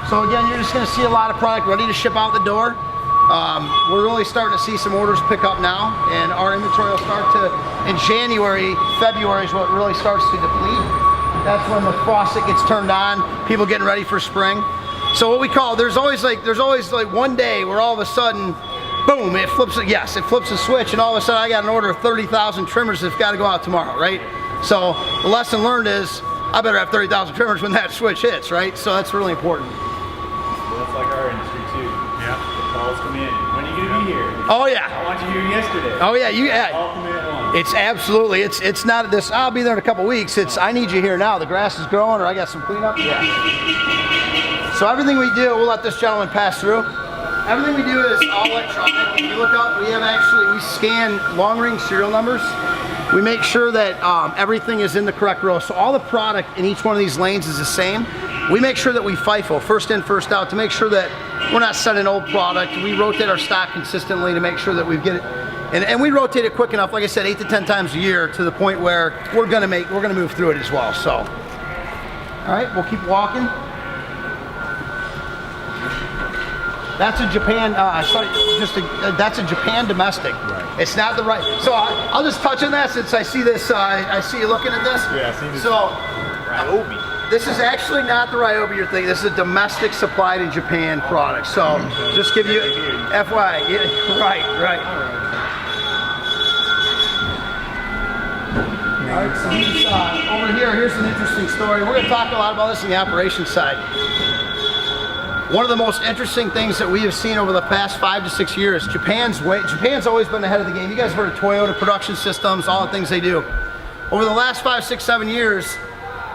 So again, you're just going to see a lot of product ready to ship out the door. We're really starting to see some orders pick up now, and our inventory will start to, in January, February is what really starts to deplete. That's when the faucet gets turned on, people getting ready for spring. So what we call, there's always like one day where all of a sudden, boom, it flips a switch, and all of a sudden I got an order of 30,000 trimmers that's got to go out tomorrow, right? So the lesson learned is, I better have 30,000 trimmers when that switch hits, right? So that's really important. Well, that's like our industry too. Yeah. The calls come in. When are you gonna be here? Oh yeah. I want you here yesterday. Oh yeah, All come in at once. It's absolutely, it's not this, I'll be there in a couple weeks. It's, I need you here now. The grass is growing, or I got some cleanup. Yeah. So everything we do, we'll let this gentleman pass through. Everything we do is all electronic. If you look up, we scan long range serial numbers. We make sure that everything is in the correct row. So all the product in each one of these lanes is the same. We make sure that we FIFO, first in, first out, to make sure that we're not sending old product. We rotate our stock consistently to make sure that we get it. And we rotate it quick enough, like I said, 8 to 10 times a year, to the point where we're gonna move through it as well. So, all right, we'll keep walking. That's a Japan, that's a Japan domestic. Right. It's not the right. So I'll just touch on that since I see this. I see you looking at this. Yeah, I see this. So Ryobi. this is actually not the Ryobi you're thinking. This is a domestic supplied in Japan product. So just give you FYI. Yeah, right. All right, so he's over here. Here's an interesting story. We're going to talk a lot about this on the operations side. One of the most interesting things that we have seen over the past 5 to 6 years, Japan's always been ahead of the game. You guys heard of Toyota production systems, all the things they do. Over the last 5, 6, 7 years,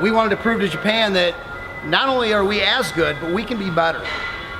we wanted to prove to Japan that not only are we as good, but we can be better,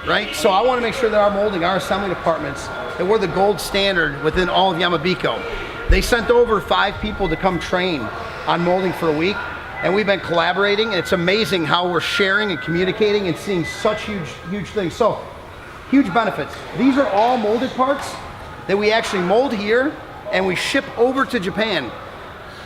right? So I want to make sure that our molding, our assembly departments, that we're the gold standard within all of Yamabico. They sent over 5 people to come train on molding for a week. And we've been collaborating, and it's amazing how we're sharing and communicating and seeing such huge things. So, huge benefits. These are all molded parts that we actually mold here and we ship over to Japan.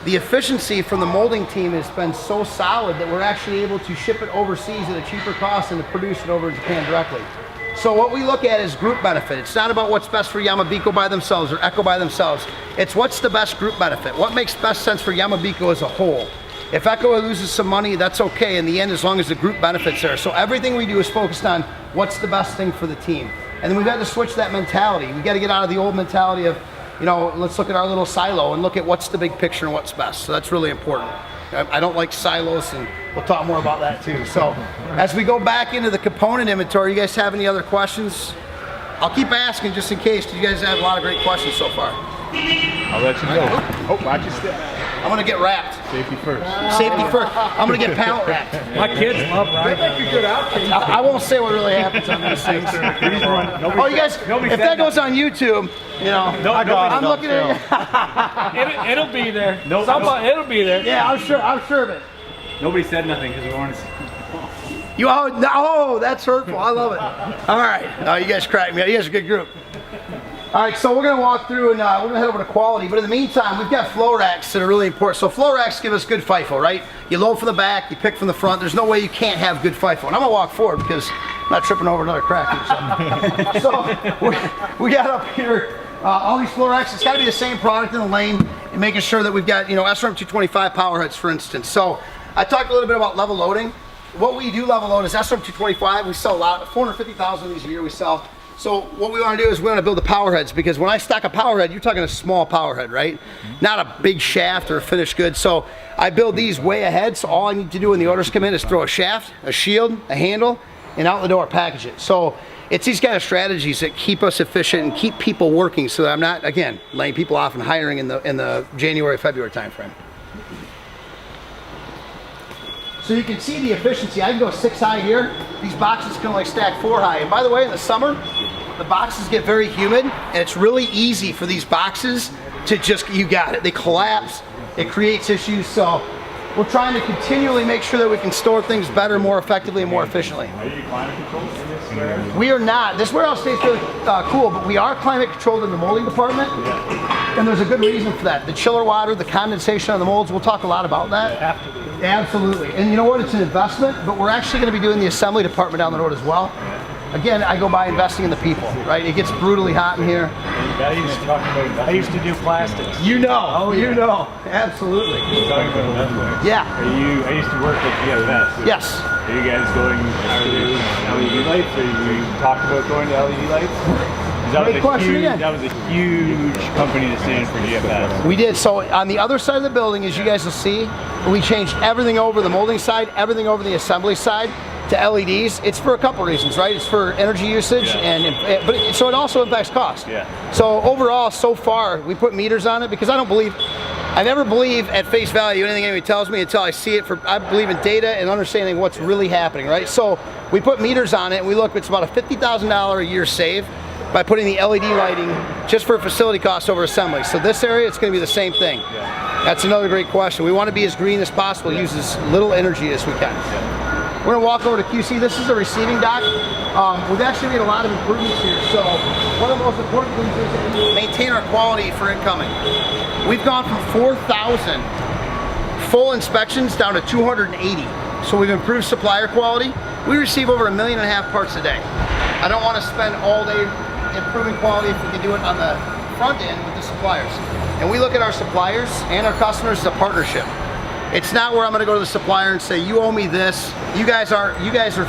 The efficiency from the molding team has been so solid that we're actually able to ship it overseas at a cheaper cost and to produce it over in Japan directly. So what we look at is group benefit. It's not about what's best for Yamabico by themselves or Echo by themselves. It's what's the best group benefit. What makes best sense for Yamabico as a whole. If Echo loses some money, that's okay in the end, as long as the group benefits there. So everything we do is focused on what's the best thing for the team. And then we've got to switch that mentality. We got to get out of the old mentality of, you know, let's look at our little silo and look at what's the big picture and what's best. So that's really important. I don't like silos, and we'll talk more about that too. So as we go back into the component inventory, you guys have any other questions? I'll keep asking just in case, because you guys have a lot of great questions so far. I'll let you know. Oh, watch your step. I'm gonna get wrapped. Safety first. Safety first. I'm gonna get pallet wrapped. My kids love riding. Like a good outfit. I won't say what really happens on these things. Oh, you guys, if that goes on YouTube, you know, I'm looking at it. It'll be there. It'll be there. Yeah, I'm sure of it. Nobody said nothing because we wanted to. Oh, that's hurtful. I love it. All right. Oh, you guys crack me up. You guys are a good group. All right, so we're going to walk through and we're going to head over to quality. But in the meantime, we've got flow racks that are really important. So flow racks give us good FIFO, right? You load from the back, you pick from the front. There's no way you can't have good FIFO. And I'm going to walk forward because I'm not tripping over another crack or something. So we got up here all these flow racks. It's got to be the same product in the lane, and making sure that we've got, you know, SRM 225 power heads, for instance. So I talked a little bit about level loading. What we do level load is SRM 225. We sell a lot, 450,000 of these a year we sell. So what we want to do is we want to build the power heads, because when I stock a power head, you're talking a small power head, right? Not a big shaft or a finished good. So I build these way ahead. So all I need to do when the orders come in is throw a shaft, a shield, a handle, and out the door package it. So it's these kind of strategies that keep us efficient and keep people working, so that I'm not, again, laying people off and hiring in the January, February timeframe. So you can see the efficiency. I can go 6 high here. These boxes can only stack 4 high. And by the way, in the summer, the boxes get very humid, and it's really easy for these boxes to just, you got it. They collapse, it creates issues. So we're trying to continually make sure that we can store things better, more effectively, and more efficiently. Are you climate controlled in this warehouse? We are not. This warehouse stays really cool, but we are climate controlled in the molding department. Yeah. And there's a good reason for that. The chiller water, the condensation on the molds, we'll talk a lot about that. Absolutely. And you know what? It's an investment, but we're actually going to be doing the assembly department down the road as well. Again, I go by investing in the people, right? It gets brutally hot in here. I used to do plastics. You know. You know. Absolutely. Talking about investment. Yeah. I used to work at GFS. Yes. Are you guys going LED lights? Or we talked about going to LED lights? Great question again. That was a huge company to stand for GFS. We did. So on the other side of the building, as you guys will see, we changed everything over the molding side, everything over the assembly side to LEDs. It's for a couple reasons, right? It's for energy usage, so it also impacts cost. Yeah. So overall, so far, we put meters on it because I never believe at face value anything anybody tells me until I see it. I believe in data and understanding what's really happening, right? So we put meters on it, and we look, it's about a $50,000 a year save by putting the LED lighting just for facility costs over assembly. So this area, it's going to be the same thing. Yeah. That's another great question. We want to be as green as possible, use as little energy as we can. We're going to walk over to QC. This is a receiving dock. We've actually made a lot of improvements here. So one of the most important things is that we maintain our quality for incoming. We've gone from 4,000 full inspections down to 280. So we've improved supplier quality. We receive over 1.5 million parts a day. I don't want to spend all day improving quality if we can do it on the front end with the suppliers. And we look at our suppliers and our customers as a partnership. It's not where I'm going to go to the supplier and say, you owe me this, you guys are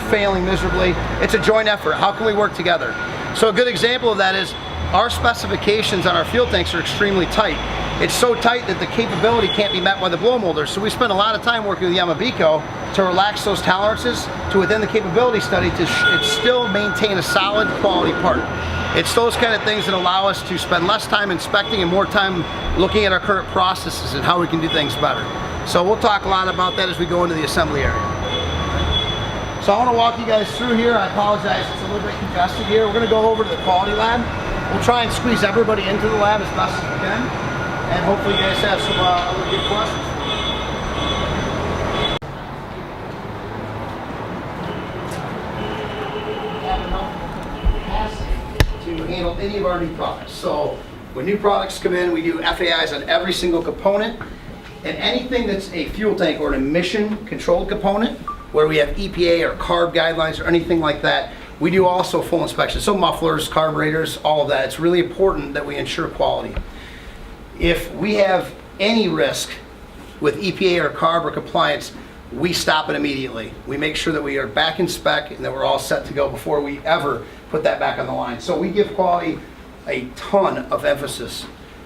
failing miserably. It's a joint effort. How can we work together? So a good example of that is our specifications on our fuel tanks are extremely tight. It's so tight that the capability can't be met by the blow molders. So we spend a lot of time working with Yamabico to relax those tolerances to within the capability study to still maintain a solid quality part. It's those kind of things that allow us to spend less time inspecting and more time looking at our current processes and how we can do things better. So we'll talk a lot about that as we go into the assembly area. So I want to walk you guys through here. I apologize, it's a little bit congested here. We're going to go over to the quality lab. We'll try and squeeze everybody into the lab as best as we can. And hopefully you guys have some other good questions. To handle any of our new products. So when new products come in, we do FAIs on every single component, and anything that's a fuel tank or an emission controlled component where we have EPA or CARB guidelines or anything like that, we do also full inspection. So mufflers, carburetors, all of that. It's really important that we ensure quality. If we have any risk with EPA or CARB or compliance, we stop it immediately. We make sure that we are back in spec and that we're all set to go before we ever put that back on the line. So we give quality a ton of emphasis.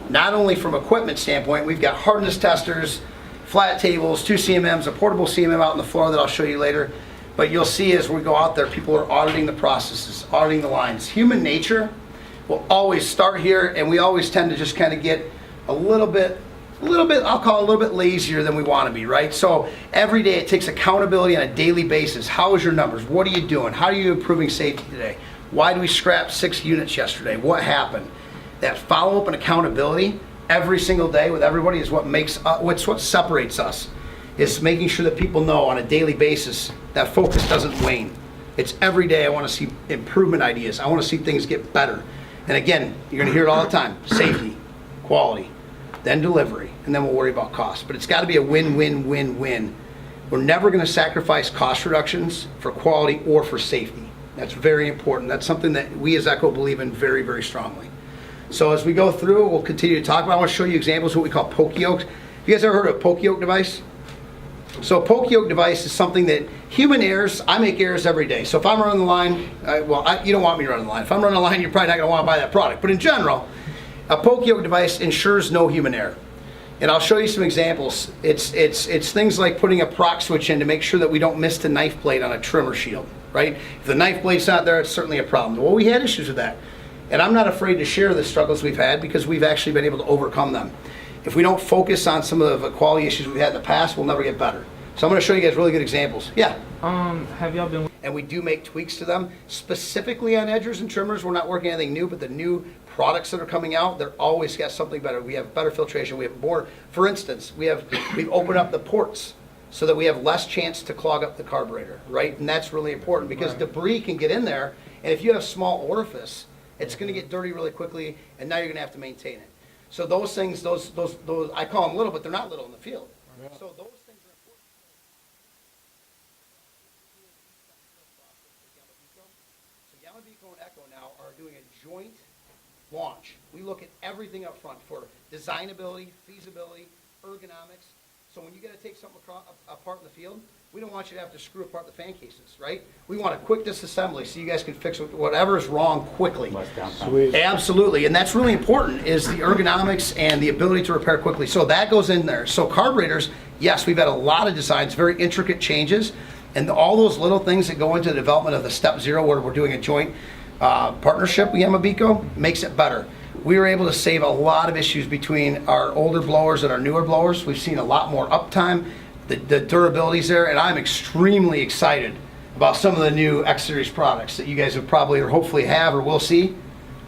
Not only from equipment standpoint, we've got hardness testers, flat tables, 2 CMMs, a portable CMM out on the floor that I'll show you later. But you'll see as we go out there, people are auditing the processes, auditing the lines. Human nature will always start here, and we always tend to just kind of get a little bit, I'll call it a little bit lazier than we want to be, right? So every day it takes accountability on a daily basis. How is your numbers? What are you doing? How are you improving safety today? Why did we scrap 6 units yesterday? What happened? That follow-up and accountability every single day with everybody is what makes what separates us. Is making sure that people know on a daily basis that focus doesn't wane. It's every day I want to see improvement ideas. I want to see things get better. And again, you're going to hear it all the time. Safety, quality, then delivery, and then we'll worry about cost. But it's got to be a win-win-win-win. We're never going to sacrifice cost reductions for quality or for safety. That's very important. That's something that we as ECHO believe in very, very strongly. So as we go through, we'll continue to talk about. I want to show you examples of what we call poke yokes. Have you guys ever heard of a poke yoke device? So a poke yoke device is something that human errors, I make errors every day. So if I'm running the line, you don't want me running the line. If I'm running the line, you're probably not going to want to buy that product. But in general, a poke yoke device ensures no human error. And I'll show you some examples. It's things like putting a proc switch in to make sure that we don't miss the knife blade on a trimmer shield, right? If the knife blade's not there, it's certainly a problem. Well, we had issues with that. And I'm not afraid to share the struggles we've had because we've actually been able to overcome them. If we don't focus on some of the quality issues we've had in the past, we'll never get better. So I'm going to show you guys really good examples. Yeah? Have y'all been... And we do make tweaks to them, specifically on edgers and trimmers. We're not working anything new, but the new products that are coming out, they're always got something better. We have better filtration. We have more, for instance, we've opened up the ports so that we have less chance to clog up the carburetor, right? And that's really important because debris can get in there, and if you have a small orifice, it's going to get dirty really quickly, and now you're going to have to maintain it. So those things, those I call them little, but they're not little in the field. So those things are important. So Yamabeco and Echo now are doing a joint launch. We look at everything up front for designability, feasibility, ergonomics. So when you got to take something apart in the field, we don't want you to have to screw apart the fan cases, right? We want a quick disassembly so you guys can fix whatever is wrong quickly. Sweet. Absolutely, and that's really important is the ergonomics and the ability to repair quickly. So that goes in there. So carburetors, yes, we've had a lot of designs, very intricate changes, and all those little things that go into the development of the Step Zero where we're doing a joint partnership with Yamabeco makes it better. We were able to save a lot of issues between our older blowers and our newer blowers. We've seen a lot more uptime. The durability's there, and I'm extremely excited about some of the new X Series products that you guys have probably or hopefully have or will see.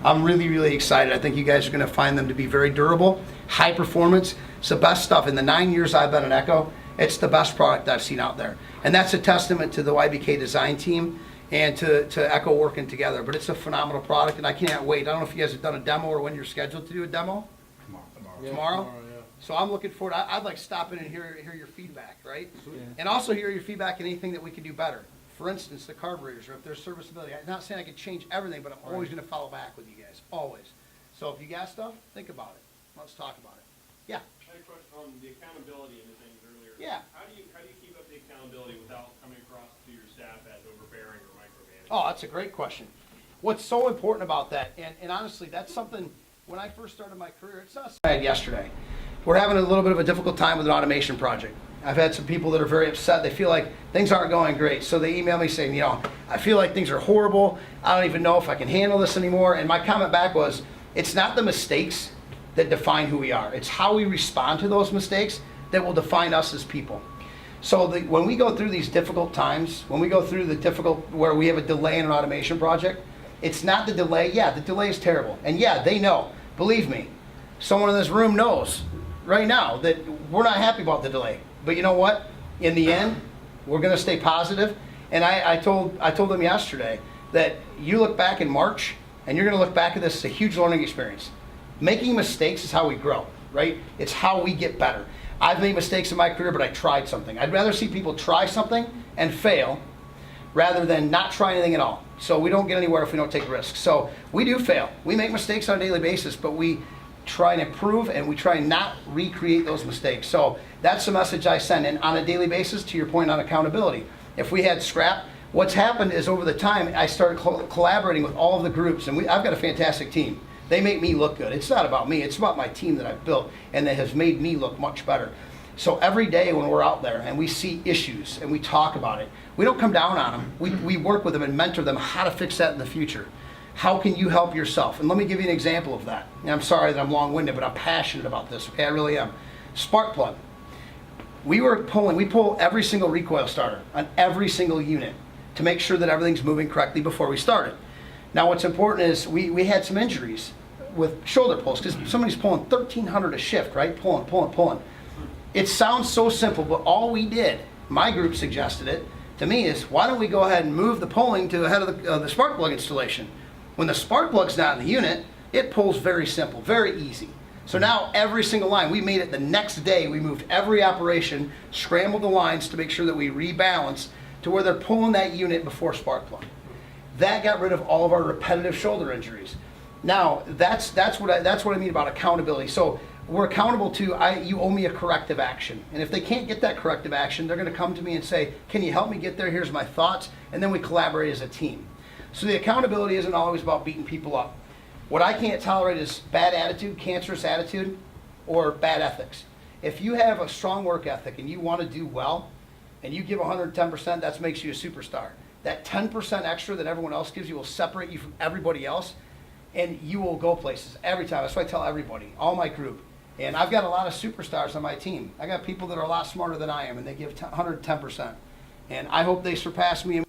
I'm really, really excited. I think you guys are going to find them to be very durable, high performance. It's the best stuff. In the 9 years I've been at Echo, it's the best product I've seen out there. And that's a testament to the YBK design team and to Echo working together. But it's a phenomenal product, and I can't wait. I don't know if you guys have done a demo or when you're scheduled to do a demo. Tomorrow? So I'm looking forward. I'd like to stop in and hear your feedback, right? And also hear your feedback on anything that we could do better. For instance, the carburetors, or if there's serviceability. I'm not saying I could change everything, but I'm always going to follow back with you guys, always. So if you got stuff, think about it. Let's talk about it. Yeah. I had a question on the accountability and the things earlier. Yeah. How do you keep up the accountability without coming across to your staff as overbearing or micromanaging? Oh, that's a great question. What's so important about that, and honestly, that's something, when I first started my career, it's not something I had yesterday. We're having a little bit of a difficult time with an automation project. I've had some people that are very upset. They feel like things aren't going great. So they email me saying, I feel like things are horrible. I don't even know if I can handle this anymore. And my comment back was, it's not the mistakes that define who we are. It's how we respond to those mistakes that will define us as people. So when we go through these difficult times, when we go through the difficult, where we have a delay in an automation project, it's not the delay. Yeah, the delay is terrible. And yeah, they know. Believe me, someone in this room knows right now that we're not happy about the delay. But you know what? In the end, we're going to stay positive. And I told them yesterday that you look back in March, and you're going to look back at this as a huge learning experience. Making mistakes is how we grow, right? It's how we get better. I've made mistakes in my career, but I tried something. I'd rather see people try something and fail rather than not try anything at all. So we don't get anywhere if we don't take risks. So we do fail. We make mistakes on a daily basis, but we try and improve, and we try and not recreate those mistakes. So that's the message I send. And on a daily basis, to your point on accountability, if we had scrap, what's happened is over the time, I started collaborating with all of the groups, and I've got a fantastic team. They make me look good. It's not about me. It's about my team that I've built, and that has made me look much better. So every day when we're out there and we see issues and we talk about it, we don't come down on them. We work with them and mentor them how to fix that in the future. How can you help yourself? And let me give you an example of that. And I'm sorry that I'm long-winded, but I'm passionate about this, okay? I really am. Spark plug. We pull every single recoil starter on every single unit to make sure that everything's moving correctly before we start it. Now what's important is we had some injuries with shoulder pulls because somebody's pulling 1,300 a shift, right? Pulling. It sounds so simple, but all we did, my group suggested it to me, is why don't we go ahead and move the pulling to ahead of the spark plug installation. When the spark plug's not in the unit, it pulls very simple, very easy. So now every single line, we made it the next day, we moved every operation, scrambled the lines to make sure that we rebalance to where they're pulling that unit before spark plug. That got rid of all of our repetitive shoulder injuries. Now, that's what I mean about accountability. So we're accountable to, you owe me a corrective action. And if they can't get that corrective action, they're gonna come to me and say, can you help me get there? Here's my thoughts. And then we collaborate as a team. So the accountability isn't always about beating people up. What I can't tolerate is bad attitude, cancerous attitude, or bad ethics. If you have a strong work ethic and you want to do well, and you give 110%, that makes you a superstar. That 10% extra that everyone else gives you will separate you from everybody else, and you will go places every time. That's what I tell everybody, all my group. And I've got a lot of superstars on my team. I got people that are a lot smarter than I am, and they give 110%. And I hope they surpass me.